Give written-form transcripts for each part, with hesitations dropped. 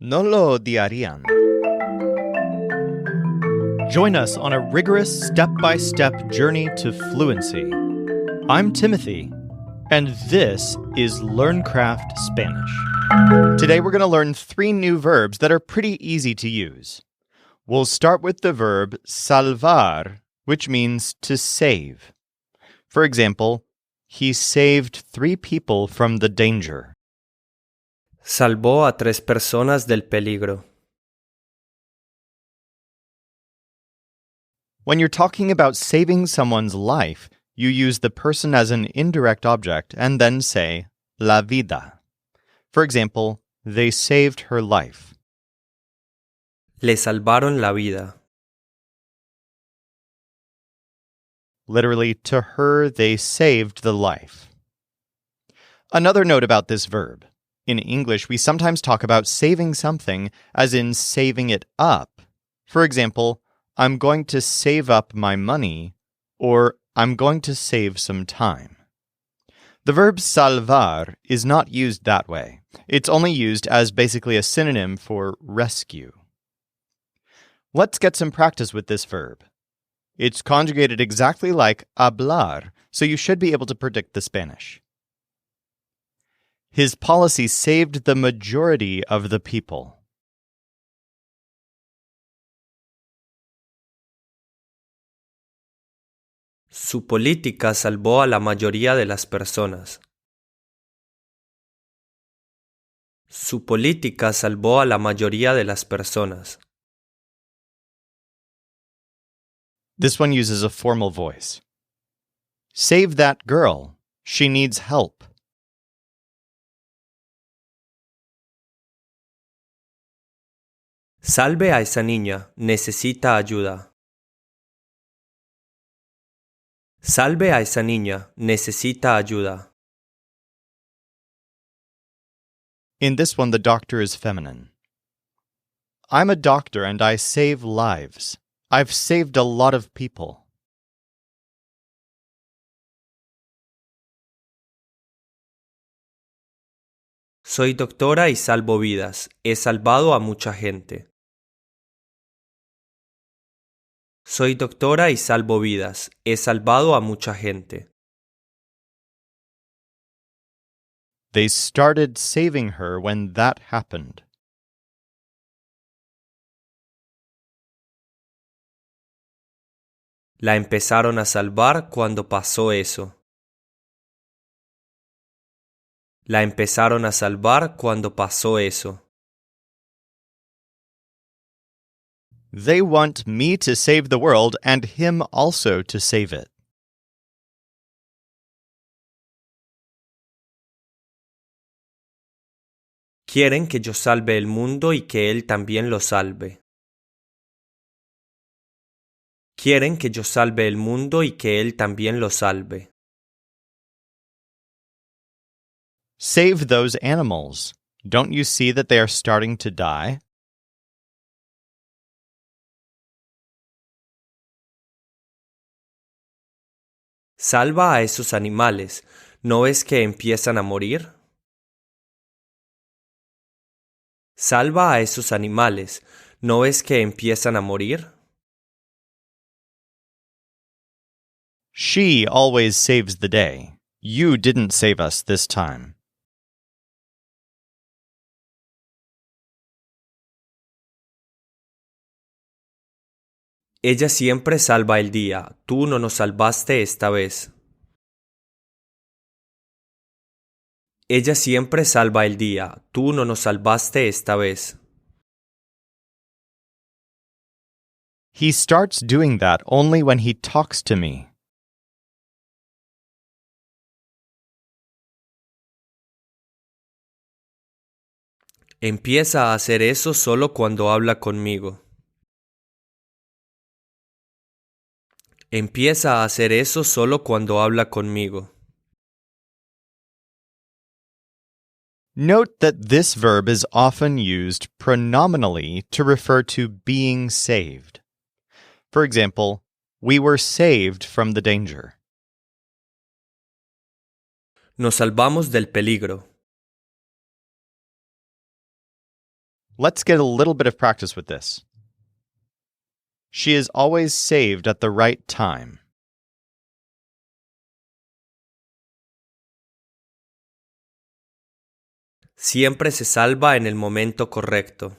No lo odiarían. Join us on a rigorous step-by-step journey to fluency. I'm Timothy, and this is LearnCraft Spanish. Today we're going to learn 3 new verbs that are pretty easy to use. We'll start with the verb salvar, which means to save. For example, he saved 3 people from the danger. Salvó a 3 personas del peligro. When you're talking about saving someone's life, you use the person as an indirect object and then say la vida. For example, they saved her life. Le salvaron la vida. Literally, to her they saved the life. Another note about this verb. In English, we sometimes talk about saving something as in saving it up. For example, I'm going to save up my money, or I'm going to save some time. The verb salvar is not used that way. It's only used as basically a synonym for rescue. Let's get some practice with this verb. It's conjugated exactly like hablar, so you should be able to predict the Spanish. His policy saved the majority of the people. Su política salvó a la mayoría de las personas. Su política salvó a la mayoría de las personas. This one uses a formal voice. Save that girl. She needs help. Salve a esa niña, necesita ayuda. Salve a esa niña, necesita ayuda. In this one, the doctor is feminine. I'm a doctor and I save lives. I've saved a lot of people. Soy doctora y salvo vidas. He salvado a mucha gente. Soy doctora y salvo vidas. He salvado a mucha gente. They started saving her when that happened. La empezaron a salvar cuando pasó eso. La empezaron a salvar cuando pasó eso. They want me to save the world and him also to save it. Quieren que yo salve el mundo y que él también lo salve. Quieren que yo salve el mundo y que él también lo salve. Save those animals. Don't you see that they are starting to die? Salva a esos animales. ¿No ves que empiezan a morir? Salva a esos animales. ¿No ves que empiezan a morir? She always saves the day. You didn't save us this time. Ella siempre salva el día. Tú no nos salvaste esta vez. Ella siempre salva el día. Tú no nos salvaste esta vez. He starts doing that only when he talks to me. Empieza a hacer eso solo cuando habla conmigo. Empieza a hacer eso solo cuando habla conmigo. Note that this verb is often used pronominally to refer to being saved. For example, we were saved from the danger. Nos salvamos del peligro. Let's get a little bit of practice with this. She is always saved at the right time. Siempre se salva en el momento correcto.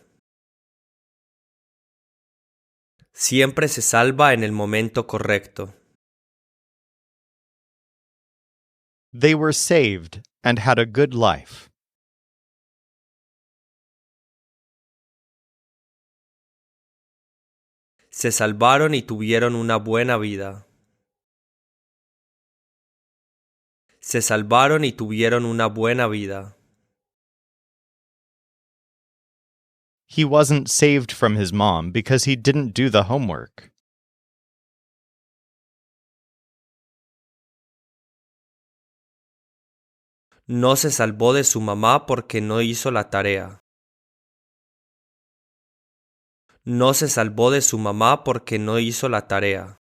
Siempre se salva en el momento correcto. They were saved and had a good life. Se salvaron y tuvieron una buena vida. Se salvaron y tuvieron una buena vida. He wasn't saved from his mom because he didn't do the homework. No se salvó de su mamá porque no hizo la tarea. No se salvó de su mamá porque no hizo la tarea.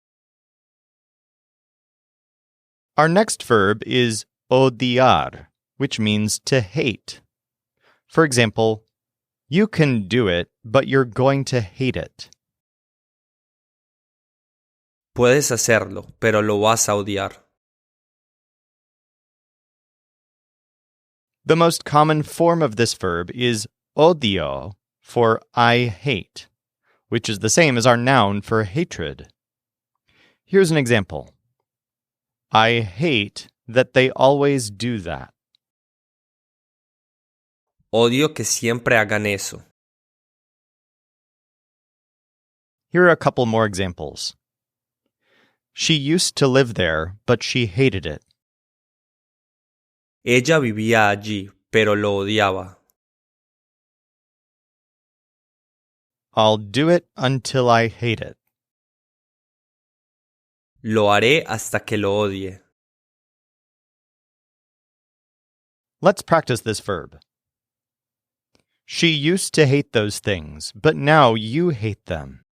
Our next verb is odiar, which means to hate. For example, you can do it, but you're going to hate it. Puedes hacerlo, pero lo vas a odiar. The most common form of this verb is odio for I hate, which is the same as our noun for hatred. Here's an example. I hate that they always do that. Odio que siempre hagan eso. Here are a couple more examples. She used to live there, but she hated it. Ella vivía allí, pero lo odiaba. I'll do it until I hate it. Lo haré hasta que lo odie. Let's practice this verb. She used to hate those things, but now you hate them.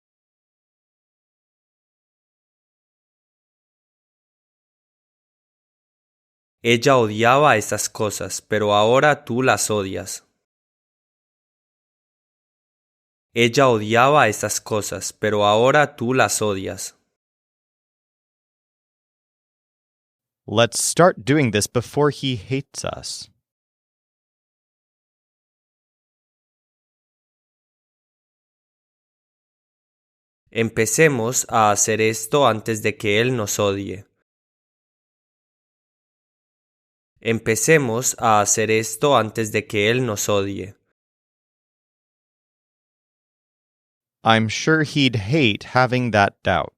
Ella odiaba esas cosas, pero ahora tú las odias. Ella odiaba esas cosas, pero ahora tú las odias. Let's start doing this before he hates us. Empecemos a hacer esto antes de que él nos odie. Empecemos a hacer esto antes de que él nos odie. I'm sure he'd hate having that doubt.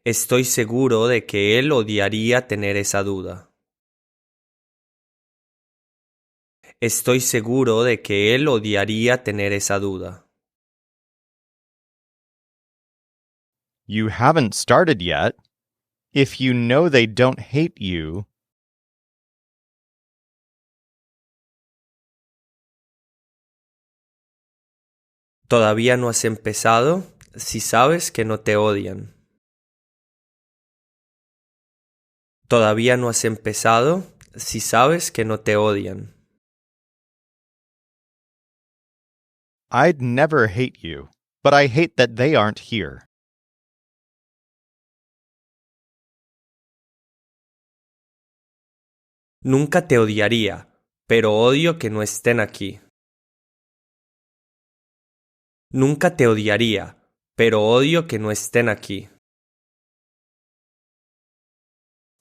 Estoy seguro de que él odiaría tener esa duda. Estoy seguro de que él odiaría tener esa duda. You haven't started yet. If you know they don't hate you, ¿Todavía no has empezado si sabes que no te odian? ¿Todavía no has empezado si sabes que no te odian? I'd never hate you, but I hate that they aren't here. Nunca te odiaría, pero odio que no estén aquí. Nunca te odiaría, pero odio que no estén aquí.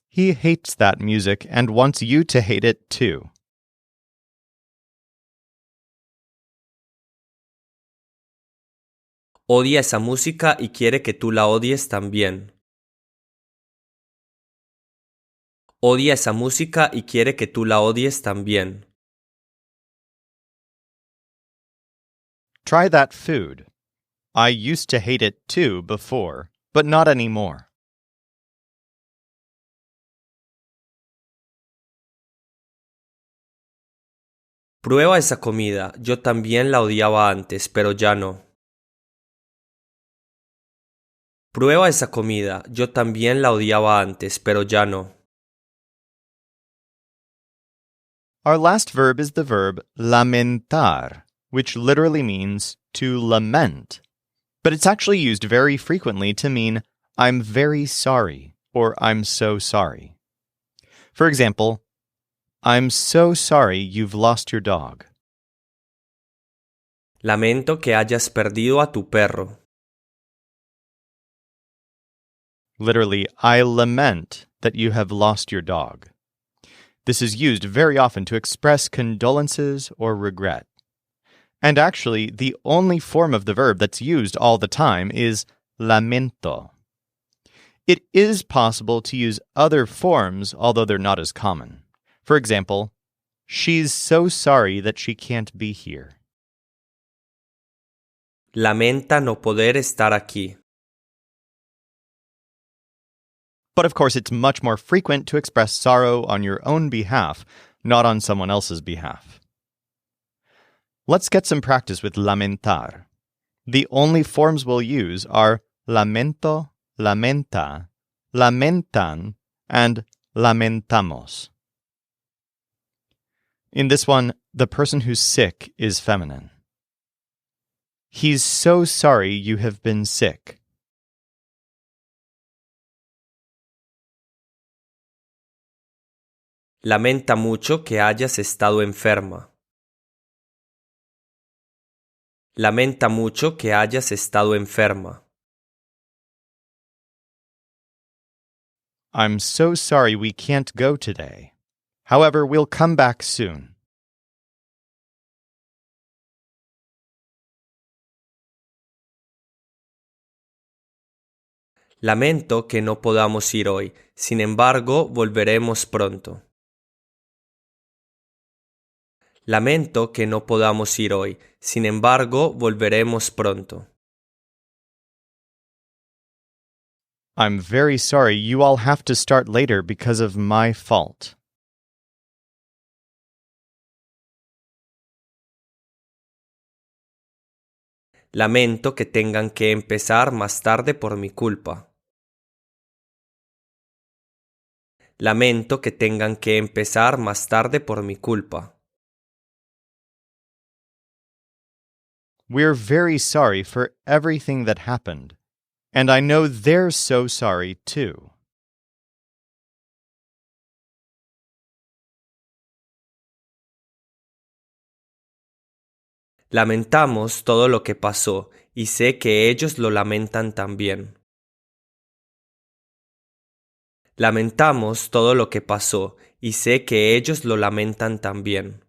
He hates that music and wants you to hate it too. Odia esa música y quiere que tú la odies también. Odia esa música y quiere que tú la odies también. Try that food. I used to hate it too before, but not anymore. Prueba esa comida, yo también la odiaba antes, pero ya no. Prueba esa comida, yo también la odiaba antes, pero ya no. Our last verb is the verb lamentar, which literally means to lament. But it's actually used very frequently to mean I'm very sorry or I'm so sorry. For example, I'm so sorry you've lost your dog. Lamento que hayas perdido a tu perro. Literally, I lament that you have lost your dog. This is used very often to express condolences or regret. And actually, the only form of the verb that's used all the time is lamento. It is possible to use other forms, although they're not as common. For example, she's so sorry that she can't be here. Lamenta no poder estar aquí. But of course, it's much more frequent to express sorrow on your own behalf, not on someone else's behalf. Let's get some practice with lamentar. The only forms we'll use are lamento, lamenta, lamentan, and lamentamos. In this one, the person who's sick is feminine. He's so sorry you have been sick. Lamenta mucho que hayas estado enferma. Lamenta mucho que hayas estado enferma. I'm so sorry we can't go today. However, we'll come back soon. Lamento que no podamos ir hoy, sin embargo, volveremos pronto. Lamento que no podamos ir hoy, sin embargo, volveremos pronto. I'm very sorry you all have to start later because of my fault. Lamento que tengan que empezar más tarde por mi culpa. Lamento que tengan que empezar más tarde por mi culpa. We're very sorry for everything that happened, and I know they're so sorry too. Lamentamos todo lo que pasó y sé que ellos lo lamentan también. Lamentamos todo lo que pasó y sé que ellos lo lamentan también.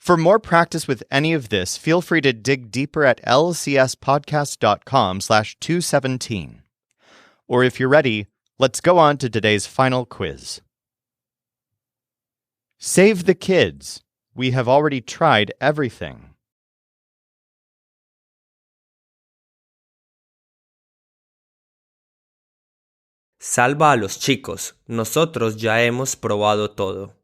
For more practice with any of this, feel free to dig deeper at lcspodcast.com/217. Or if you're ready, let's go on to today's final quiz. Save the kids. We have already tried everything. Salva a los chicos. Nosotros ya hemos probado todo.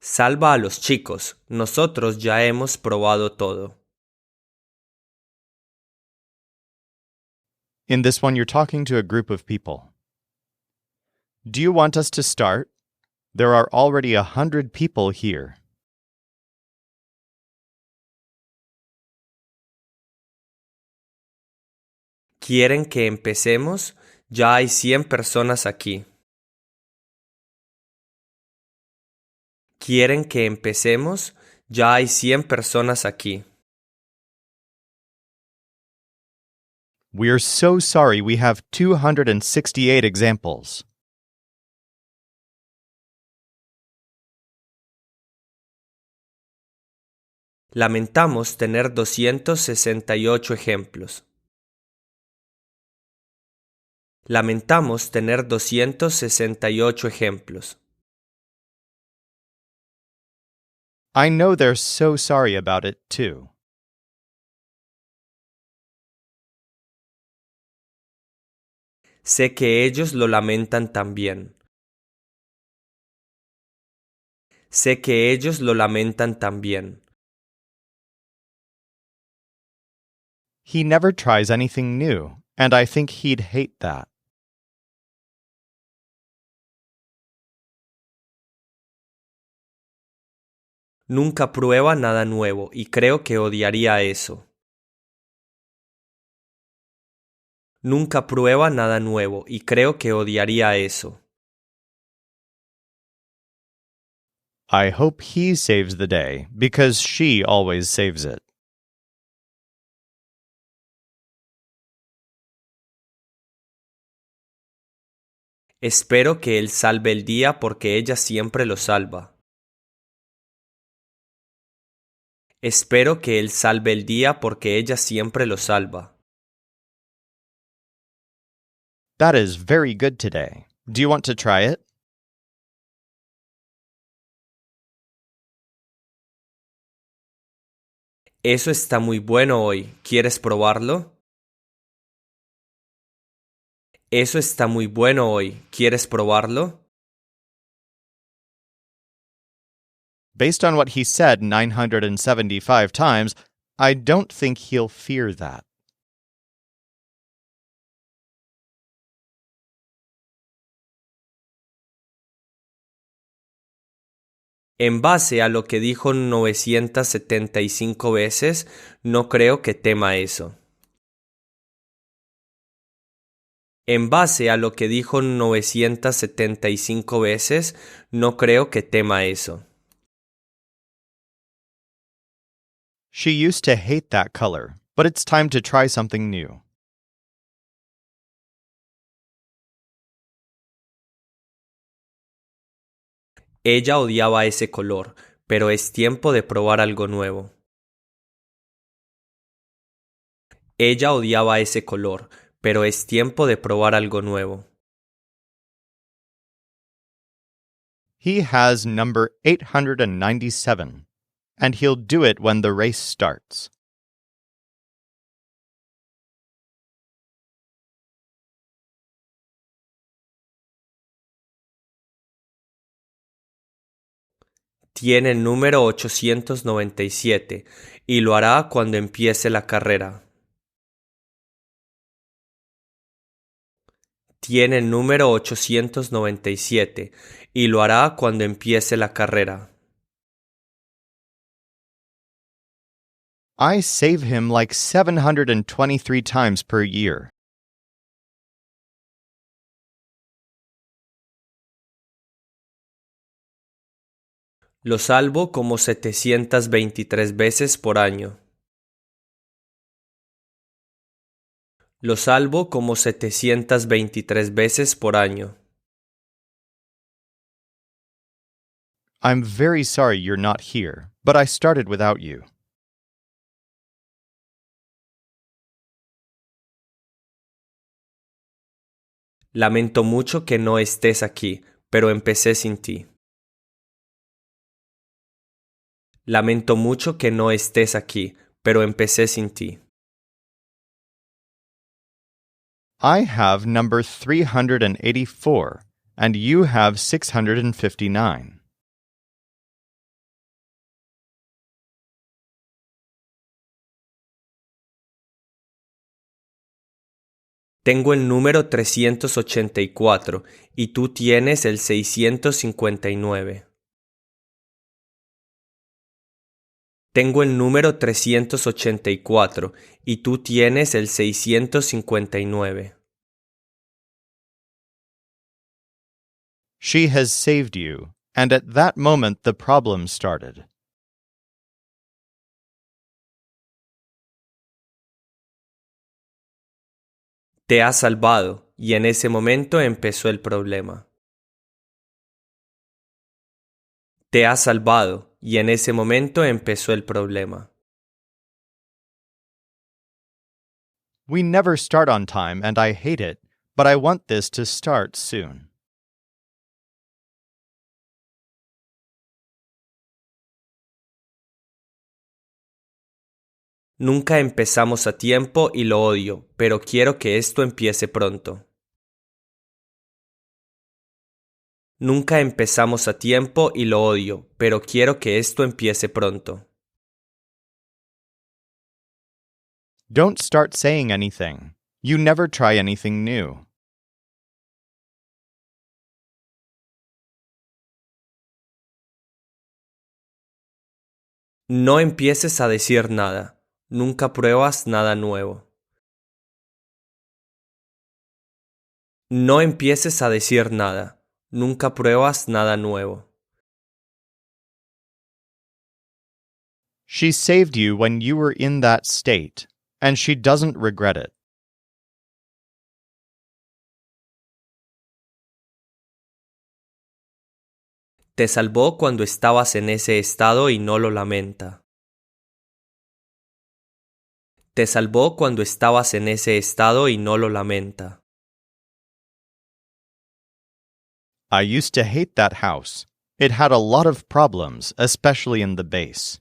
Salva a los chicos. Nosotros ya hemos probado todo. In this one, you're talking to a group of people. Do you want us to start? There are already 100 people here. ¿Quieren que empecemos? Ya hay 100 personas aquí. ¿Quieren que empecemos? Ya hay 100 personas aquí. We're so sorry we have 268 examples. Lamentamos tener 268 ejemplos. Lamentamos tener 268 ejemplos. I know they're so sorry about it, too. Sé que ellos lo lamentan también. Sé que ellos lo lamentan también. He never tries anything new, and I think he'd hate that. Nunca prueba nada nuevo y creo que odiaría eso. Nunca prueba nada nuevo y creo que odiaría eso. I hope he saves the day, because she always saves it. Espero que él salve el día porque ella siempre lo salva. Espero que él salve el día porque ella siempre lo salva. That is very good today. Do you want to try it? Eso está muy bueno hoy. ¿Quieres probarlo? Eso está muy bueno hoy. ¿Quieres probarlo? Based on what he said 975 times, I don't think he'll fear that. En base a lo que dijo 975 veces, no creo que tema eso. En base a lo que dijo 975 veces, no creo que tema eso. She used to hate that color, but it's time to try something new. Ella odiaba ese color, pero es tiempo de probar algo nuevo. Ella odiaba ese color, pero es tiempo de probar algo nuevo. He has number 897, and he'll do it when the race starts. Tiene el número 897 y lo hará cuando empiece la carrera. Tiene el número 897 y lo hará cuando empiece la carrera. I save him like 723 times per year. Lo salvo como 723 veces por año. Lo salvo como 723 veces por año. I'm very sorry you're not here, but I started without you. Lamento mucho que no estés aquí, pero empecé sin ti. Lamento mucho que no estés aquí, pero empecé sin ti. I have number 384, and you have 659. Tengo el número 384 y tú tienes el 659. Tengo el número 384 y tú tienes el 659. She has saved you, and at that moment the problem started. Te ha salvado, y en ese momento empezó el problema. Te ha salvado, y en ese momento empezó el problema. We never start on time, and I hate it, but I want this to start soon. Nunca empezamos a tiempo y lo odio, pero quiero que esto empiece pronto. Nunca empezamos a tiempo y lo odio, pero quiero que esto empiece pronto. Don't start saying anything. You never try anything new. No empieces a decir nada. Nunca pruebas nada nuevo. No empieces a decir nada. Nunca pruebas nada nuevo. She saved you when you were in that state, and she doesn't regret it. Te salvó cuando estabas en ese estado y no lo lamenta. Te salvó cuando estabas en ese estado y no lo lamenta. I used to hate that house. It had a lot of problems, especially in the base.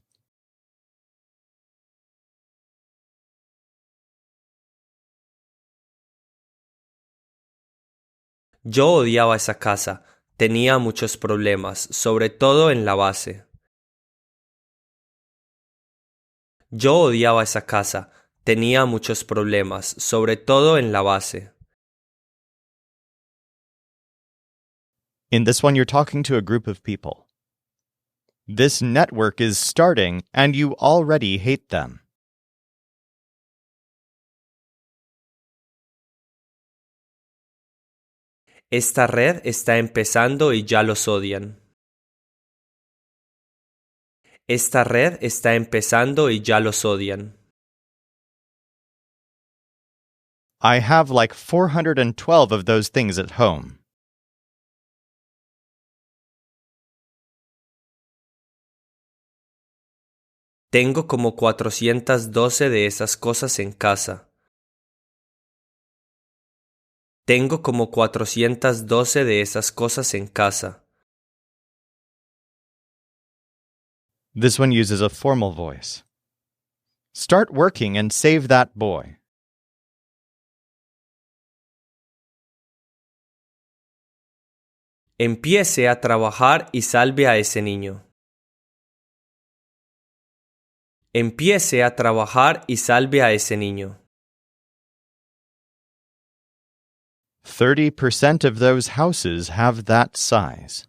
Yo odiaba esa casa. Tenía muchos problemas, sobre todo en la base. Yo odiaba esa casa. Tenía muchos problemas, sobre todo en la base. In this one, you're talking to a group of people. This network is starting, and you already hate them. Esta red está empezando y ya los odian. Esta red está empezando y ya los odian. I have like 412 of those things at home. Tengo como 412 de esas cosas en casa. Tengo como 412 de esas cosas en casa. This one uses a formal voice. Start working and save that boy. Empiece a trabajar y salve a ese niño. Empiece a trabajar y salve a ese niño. 30% of those houses have that size.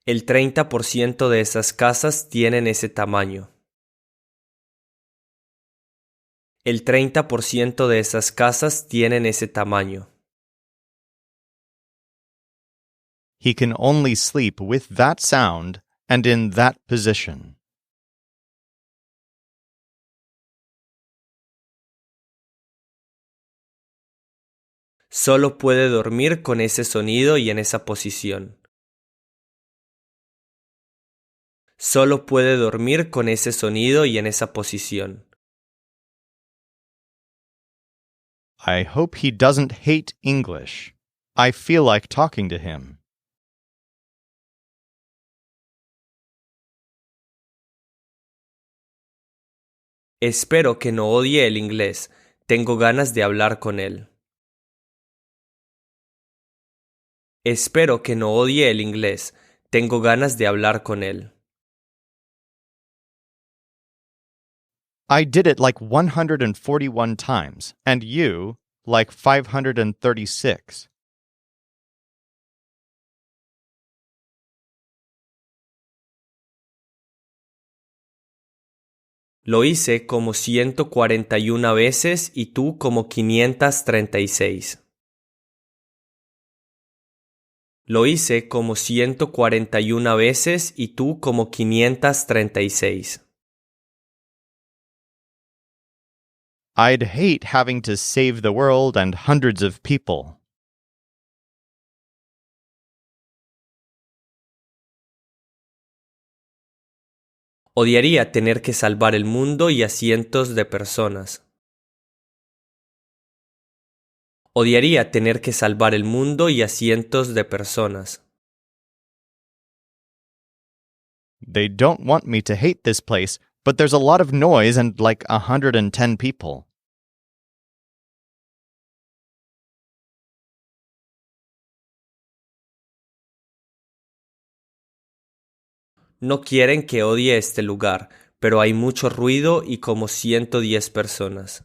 El 30% de esas casas tienen ese tamaño. El 30% de esas casas tienen ese tamaño. He can only sleep with that sound and in that position. Solo puede dormir con ese sonido y en esa posición. Solo puede dormir con ese sonido y en esa posición. I hope he doesn't hate English. I feel like talking to him. Espero que no odie el inglés. Tengo ganas de hablar con él. Espero que no odie el inglés. Tengo ganas de hablar con él. I did it like 141 times, and you, like 536. Lo hice como 141 veces y tú como 536. Lo hice como 141 veces y tú como 536. I'd hate having to save the world and hundreds of people. Odiaría tener que salvar el mundo y a cientos de personas. Odiaría tener que salvar el mundo y a cientos de personas. They don't want me to hate this place, but there's a lot of noise and like 110 people. No quieren que odie este lugar, pero hay mucho ruido y como 110 personas.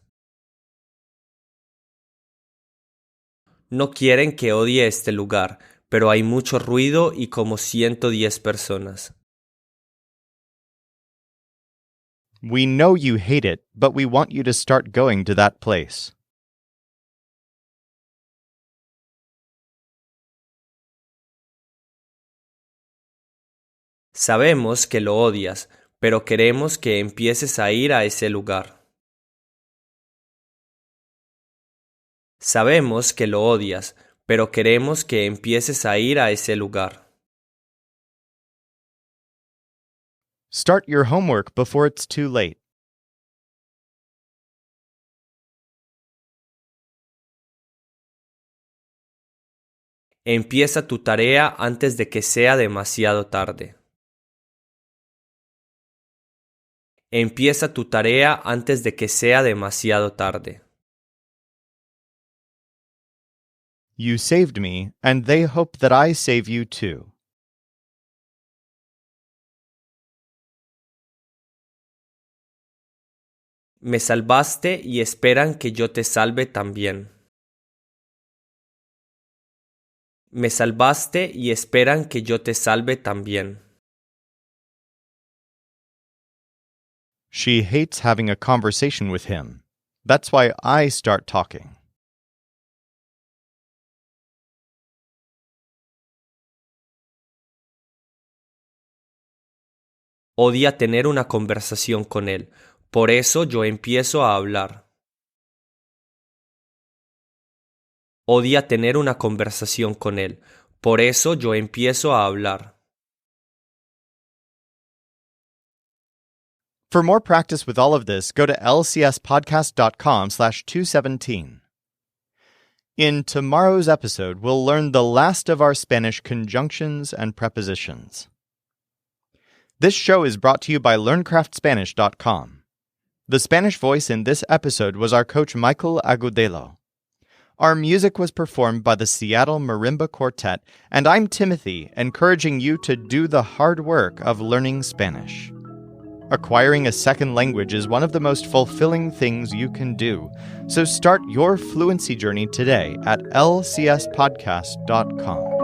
No quieren que odie este lugar, pero hay mucho ruido y como 110 personas. We know you hate it, but we want you to start going to that place. Sabemos que lo odias, pero queremos que empieces a ir a ese lugar. Sabemos que lo odias, pero queremos que empieces a ir a ese lugar. Start your homework before it's too late. Empieza tu tarea antes de que sea demasiado tarde. Empieza tu tarea antes de que sea demasiado tarde. You saved me, and they hope that I save you too. Me salvaste y esperan que yo te salve también. Me salvaste y esperan que yo te salve también. She hates having a conversation with him. That's why I start talking. Odia tener una conversación con él. Por eso yo empiezo a hablar. Odia tener una conversación con él. Por eso yo empiezo a hablar. For more practice with all of this, go to lcspodcast.com/217. In tomorrow's episode, we'll learn the last of our Spanish conjunctions and prepositions. This show is brought to you by LearnCraftSpanish.com. The Spanish voice in this episode was our coach Michael Agudelo. Our music was performed by the Seattle Marimba Quartet, and I'm Timothy, encouraging you to do the hard work of learning Spanish. Acquiring a second language is one of the most fulfilling things you can do, so start your fluency journey today at lcspodcast.com.